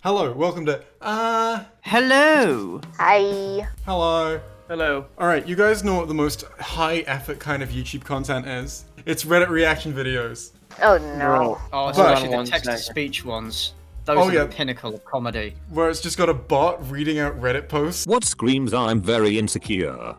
Hello, welcome to Hello. Hi. Hello. Hello. Alright, you guys know what the most high effort kind of YouTube content is? It's Reddit reaction videos. Oh no. Oh, But- especially the text-to-speech ones. Those are yeah. the pinnacle of comedy. Where it's just got a bot reading out Reddit posts. What screams I'm very insecure?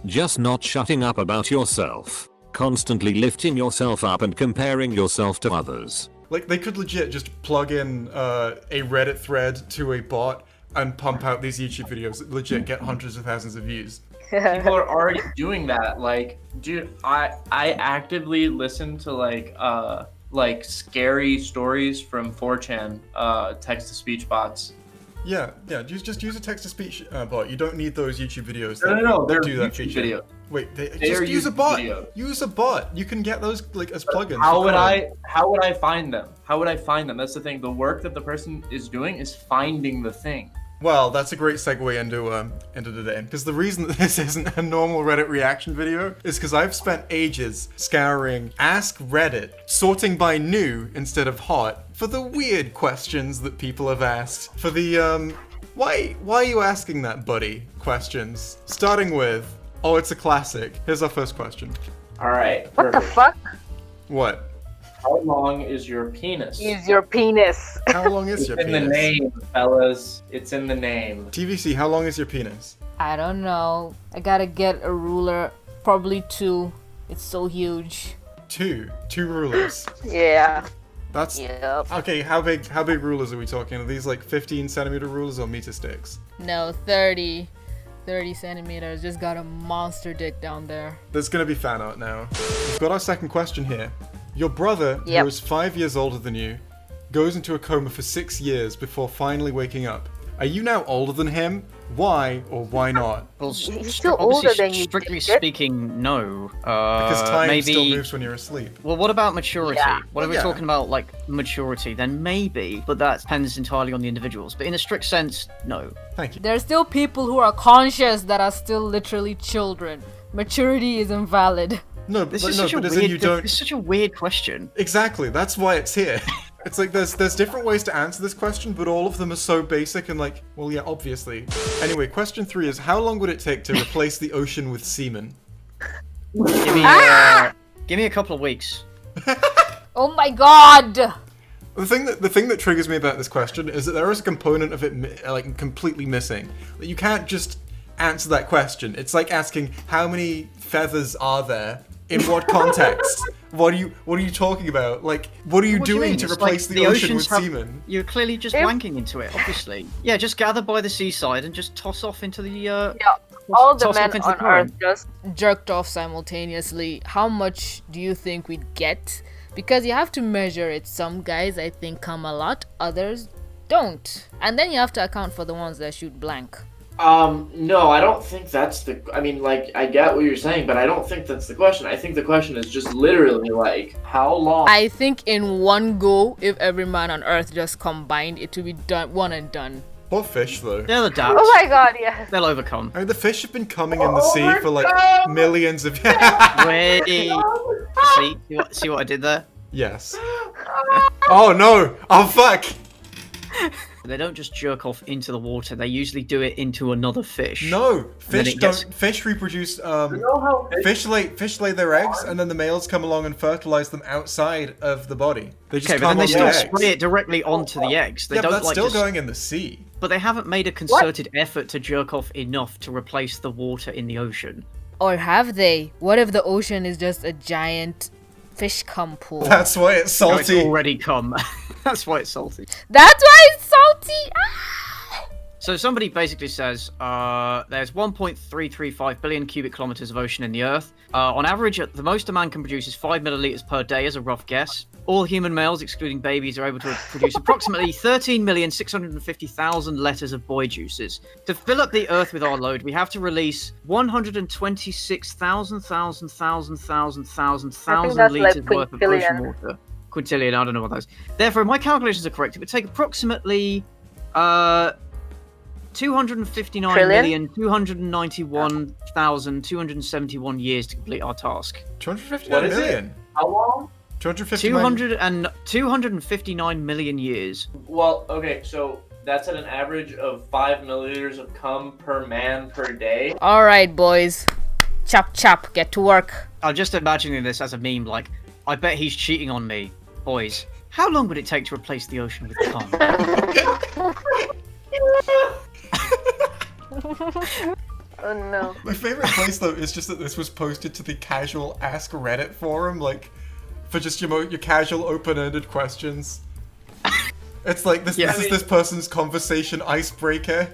Just not shutting up about yourself. Constantly lifting yourself up and comparing yourself to others. Like, they could legit just plug in a Reddit thread to a bot and pump out these YouTube videos that legit get hundreds of thousands of views. People are already doing that. Like, dude, I actively listen to like scary stories from 4chan, text-to-speech bots. Yeah, just use a text-to-speech bot. You don't need those YouTube videos. No, they're do that YouTube feature. videos. Wait, They just are use a YouTube bot. videos. Use a bot. You can get those like as plugins. How for would Chrome. I find them? How would I find them? That's the thing. The work that the person is doing is finding the thing. Well, that's a great segue into today. Because the reason that this isn't a normal Reddit reaction video is because I've spent ages scouring Ask Reddit, sorting by new instead of hot, for the weird questions that people have asked. For the why are you asking that, buddy? Questions. Starting with, oh, it's a classic. Here's our first question. All right. What the fuck What? How long is your penis? is your penis? How long is It's your in penis? the name, fellas. It's in the name. TVC, how long is your penis? I don't know. I gotta get a ruler. Probably 2. It's so huge. Two rulers. Yeah. That's Yep. okay. How big rulers are we talking? Are these like 15 centimeter rulers or meter sticks? No, 30 centimeters. Just got a monster dick down there. There's gonna be fan art now. We've got our second question here. Your brother, Yep. who is 5 years older than you, goes into a coma for 6 years before finally waking up. Are you now older than him? Why or why not? Well, He's still obviously, older than you, strictly Jacob. speaking, no. Because time maybe... still moves when you're asleep. Well, what about maturity? Yeah. What if we're Yeah. talking about, like, maturity? Then maybe, but that depends entirely on the individuals. But in a strict sense, no. Thank you. There's still people who are conscious that are still literally children. Maturity is invalid. No, This but is no, such a but as in weird. you don't. It's such a weird question. Exactly. That's why it's here. It's like there's different ways to answer this question, but all of them are so basic and like, well, yeah, obviously. Anyway, question 3 is how long would it take to replace the ocean with semen? Give me a couple of weeks. Oh my god! The thing that triggers me about this question is that there is a component of it like completely missing. That you can't just answer that question. It's like asking how many feathers are there in what context? What are you talking about? Like, what are you What do you doing mean? to It's replace like the ocean oceans with have- semen? You're clearly just If- wanking into it, obviously. Yeah, just gather by the seaside and just toss off into the. Yeah. All the toss off men into the on current. Earth just Jerked off simultaneously. How much do you think we'd get? Because you have to measure it. Some guys, I think, come a lot. Others don't. And then you have to account for the ones that shoot blank. No, I don't think that's the. I mean, like, I get what you're saying, but I don't think that's the question. I think the question is just literally like, how long? I think in one go, if every man on earth just combined, it would be done, one and done. Poor fish, though. They'll adapt. Oh my god, yes. They'll overcome. I mean, the fish have been coming in the sea my for like God! millions of. Wait. See what I did there? Yes. Oh no! Oh fuck! They don't just jerk off into the water. They usually do it into another fish. No, then fish it gets- don't. Fish reproduce. You know how Fish lay their eggs, and then the males come along and fertilize them outside of the body. They just Okay, but come then they on still the eggs. spray it directly onto the eggs. They Yeah, but don't that's like still just- going in the sea. But they haven't made a concerted effort to jerk off enough to replace the water in the ocean. Or have they? What if the ocean is just a giant fish cum pool? That's why it's No, it's salty. already come. That's why it's salty. That's why it's salty! Ah! So somebody basically says there's 1.335 billion cubic kilometers of ocean in the Earth. On average, the most a man can produce is 5 milliliters per day, as a rough guess. All human males, excluding babies, are able to produce approximately 13,650,000 letters of boy juices. To fill up the Earth with our load, we have to release 126,000 that's like liters worth of ocean quintillion. water. Quintillion, I don't know what that is. Therefore, if my calculations are correct, it would take approximately 259,291,271 years to complete our task. 259 What is it? million. How long? 250 million. 259 million years. Well, okay, so that's at an average of 5 milliliters of cum per man per day. All right, boys. Chop chop, get to work. I'm just imagining this as a meme, like, I bet he's cheating on me. Boys, how long would it take to replace the ocean with cum? Oh no. My favorite place though is just that this was posted to the casual Ask Reddit forum, like for just your casual open-ended questions. It's like this. Yeah. This is this person's conversation icebreaker.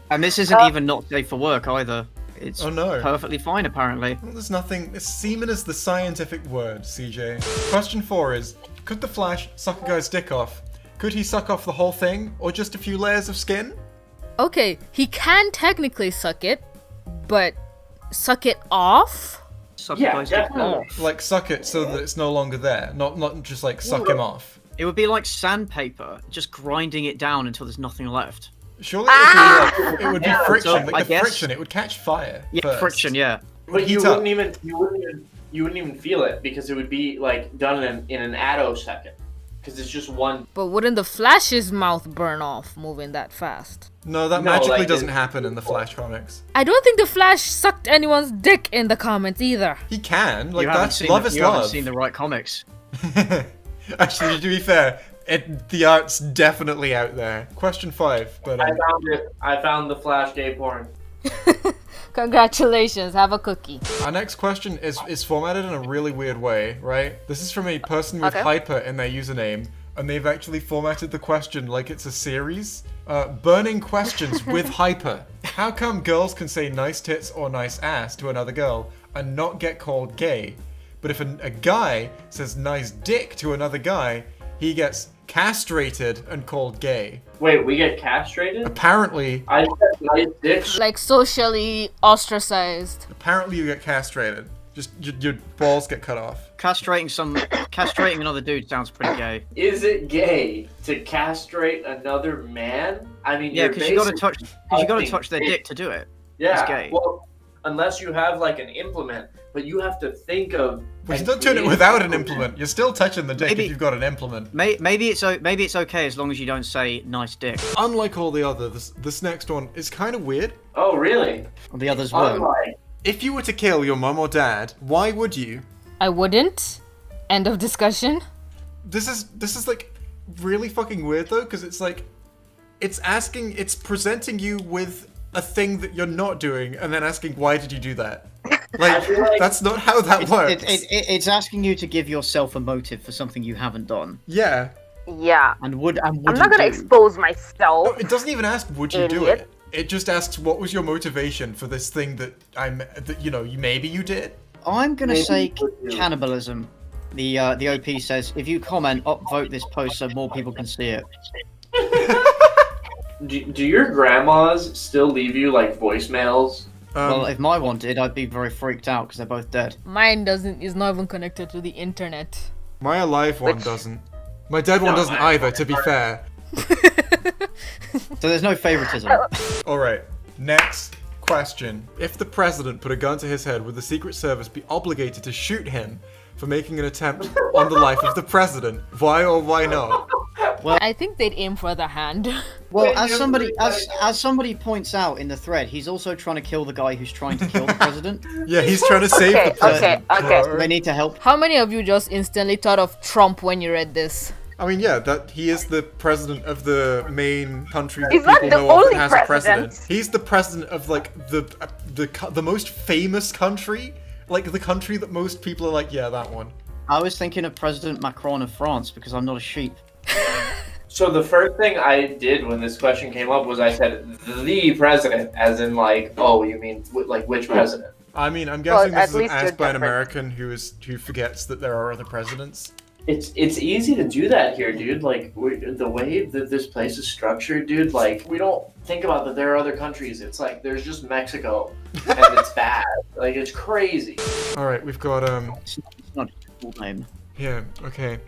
And this isn't even not safe for work either. It's Oh, no. perfectly fine apparently. Well, there's nothing. Semen is the scientific word, CJ. Question 4 is: could the Flash suck a guy's dick off? Could he suck off the whole thing, or just a few layers of skin? Okay, he can technically suck it, but suck it off? Suck Yeah, a guy's dick definitely. off. Like suck it so that it's no longer there, not just like suck him off. It would be like sandpaper, just grinding it down until there's nothing left. Surely it would be Yeah, friction, so like I the guess- friction. It would catch fire. Yeah, first. friction, yeah. But you Heat up. wouldn't even feel it because it would be like done in an attosecond. Because it's just one. But wouldn't the Flash's mouth burn off moving that fast? No, that No, magically like, doesn't happen in the Flash comics. I don't think the Flash sucked anyone's dick in the comments either. He can, like You haven't that's seen love the, is you haven't love. seen the right comics. Actually, to be fair, the art's definitely out there. Question 5, but I found it. I found the Flash gay porn. Congratulations, have a cookie. our next question is formatted in a really weird way, right? This is from a person with Okay. hyper in their username, and they've actually formatted the question like it's a series. Burning questions with hyper. How come girls can say nice tits or nice ass to another girl and not get called gay? But if a guy says nice dick to another guy, he gets castrated and called gay. Wait, we get castrated? Apparently I said nice dicks. Like socially ostracized. you get castrated. Just your balls get cut off. Castrating another dude sounds pretty gay. Is it gay to castrate another man? I mean, Yeah, you're because you gotta basically touch touching their dick to do it. Yeah. It's gay. Well, unless you have like an implement, but you have to think of. But you and don't turn it create- without an implement. You're still touching the dick Maybe- if you've got an implement. Maybe it's okay as long as you don't say nice dick. Unlike all the others, this next one is kind of weird. Oh, really? The others were. Unlike. If you were to kill your mum or dad, why would you? I wouldn't. End of discussion. This is like really fucking weird though, because it's like it's presenting you with a thing that you're not doing, and then asking why did you do that? Like feel like- that's not how that works. It's asking you to give yourself a motive for something you haven't done Yeah. Yeah. and wouldn't I'm not gonna do. expose No, myself. it doesn't even ask would you do Idiot. it. It just asks what was your motivation for this thing that maybe you did. I'm gonna Maybe say you would do. cannibalism. The OP says if you comment, upvote this post so more people can see it. Do your grandmas still leave you like voicemails? Well, if my one did, I'd be very freaked out because they're both dead. Mine is not even connected to the internet. My alive one Which- doesn't. My dead one No, doesn't I- either, to be fair. So there's no favoritism. Alright, next question. If the president put a gun to his head, would the Secret Service be obligated to shoot him for making an attempt on the life of the president? Why or why not? I think they'd aim for the hand. Well, as somebody points out in the thread, he's also trying to kill the guy who's trying to kill the president. Yeah, he's trying to save Okay, the president. okay. bro. They need to help. How many of you just instantly thought of Trump when you read this? I mean, yeah, that he is the president of the main country that He's not people the know of only that has a president. president. He's the president of like the most famous country, like the country that most people are like, yeah, that one. I was thinking of President Macron of France because I'm not a sheep. So the first thing I did when this question came up was I said the president, as in like, oh, you mean like which president? I mean, I'm Well, guessing at this is least you're asked by an different. American who forgets that there are other presidents. It's easy to do that here, dude. Like the way that this place is structured, dude. Like we don't think about that there are other countries. It's like there's just Mexico, and it's bad. Like it's crazy. All right, we've got It's not a full name. yeah, okay.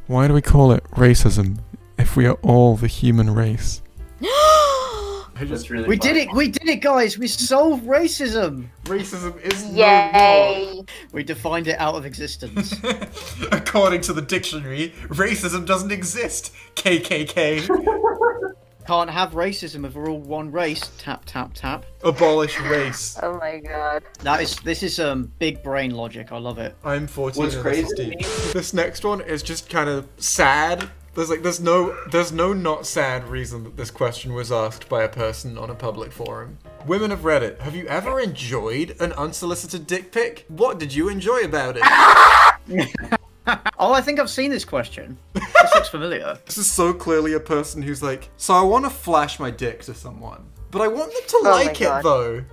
Why do we call it racism if we are all the human race? That's really We funny. did it, guys! We solved racism! Racism is Yay! We defined it out of existence. no more. According to the dictionary, racism doesn't exist. KKK. Can't have racism if we're all one race. Tap, tap, tap. Abolish race. Oh my god. This is big brain logic. I love it. I'm 14 What's and crazy this is to deep. me- This next one is just kind of sad. There's no not sad reason that this question was asked by a person on a public forum. Women of Reddit, have you ever enjoyed an unsolicited dick pic? What did you enjoy about it? Oh, I think I've seen this question. This looks familiar. This is so clearly a person who's like, so I want to flash my dick to someone, but I want them to my like it God. though.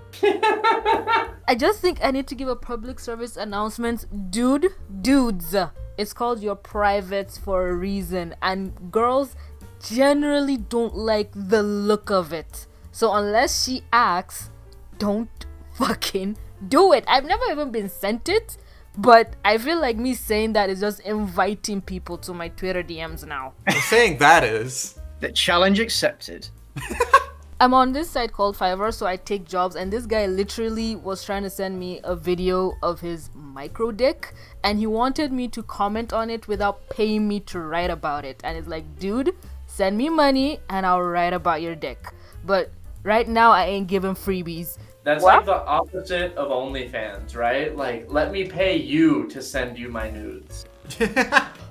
I just think I need to give a public service announcement. Dudes, it's called your privates for a reason, and girls generally don't like the look of it. So unless she asks, don't fucking do it. I've never even been sent it, but I feel like me saying that is just inviting people to my Twitter DMs now. I'm saying that is. The challenge accepted. I'm on this site called Fiverr, so I take jobs, and this guy literally was trying to send me a video of his micro dick, and he wanted me to comment on it without paying me to write about it. And it's like, dude, send me money and I'll write about your dick. But right now, I ain't giving freebies. That's What? like the opposite of OnlyFans, right? Like, let me pay you to send you my nudes.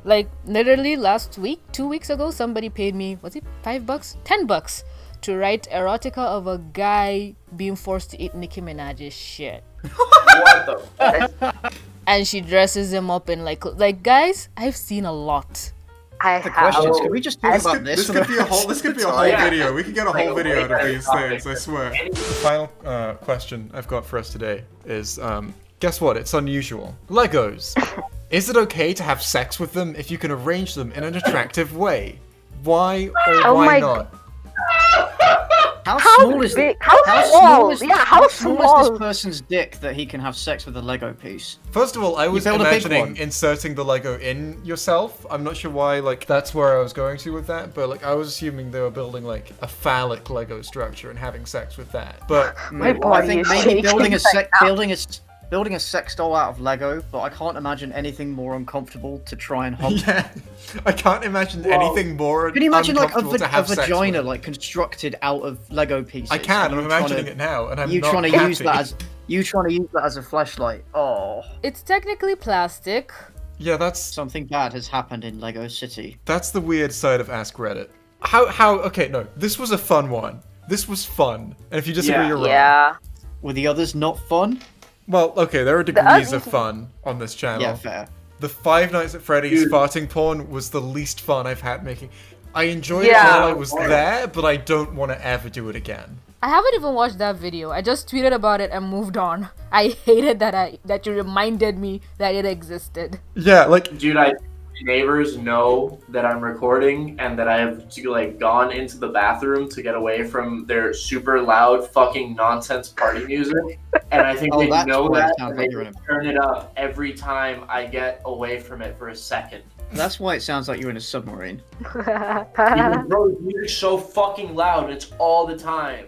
Like, literally last week, 2 weeks ago, somebody paid me, was it $5? $10 to write erotica of a guy being forced to eat Nicki Minaj's shit. What the? And she dresses him up in like guys, I've seen a lot. I The have. questions. Can we just talk This about could, this? this for could the be a whole. rest This of could the be a whole time? Yeah. video. We could get a whole Like, video out of way these better things. I topic. swear. The final question I've got for us today is, guess what? It's unusual. Legos. Is it okay to have sex with them if you can arrange them in an attractive way? Why or Oh why my not? How How small is big? it? How small? Is, Yeah, how small is small? this person's dick that he can have sex with a Lego piece? First of all, I was build a big imagining one. inserting the Lego in yourself. I'm not sure why, like, that's where I was going to with that, but, like, I was assuming they were building, like, a phallic Lego structure and having sex with that. But, My I body think is maybe shaking building a right now. building a sex doll out of Lego, but I can't imagine anything more uncomfortable to try and hump. yeah, I can't imagine anything more Can you imagine like a, uncomfortable to have sex vagina with. like constructed out of Lego pieces? I can, and I'm you trying imagining to- it now, and I'm You not trying to use happy. that as a flashlight? Oh, It's technically plastic. Yeah, that's something bad has happened in Lego City. the weird side of Ask Reddit. How okay, no, this was a fun one. This was fun. And if you disagree, Yeah. you're wrong. Yeah. Were the others not fun? Well, okay, there are degrees others- of fun on this channel. Yeah, fair. The Five Nights at Freddy's Dude. farting porn was the least fun I've had making. I enjoyed Yeah. it while I was there, but I don't want to ever do it again. I haven't even watched that video. I just tweeted about it and moved on. I hated that you reminded me that it existed. Yeah, like Dude, neighbors know that I'm recording and that I have like gone into the bathroom to get away from their super loud fucking nonsense party music. And I think Oh, they that's know why it that sounds and like they you're in turn it up every time I get away from it for a second. That's why it sounds like you're in a submarine. Bro, the music's so fucking loud, it's all the time.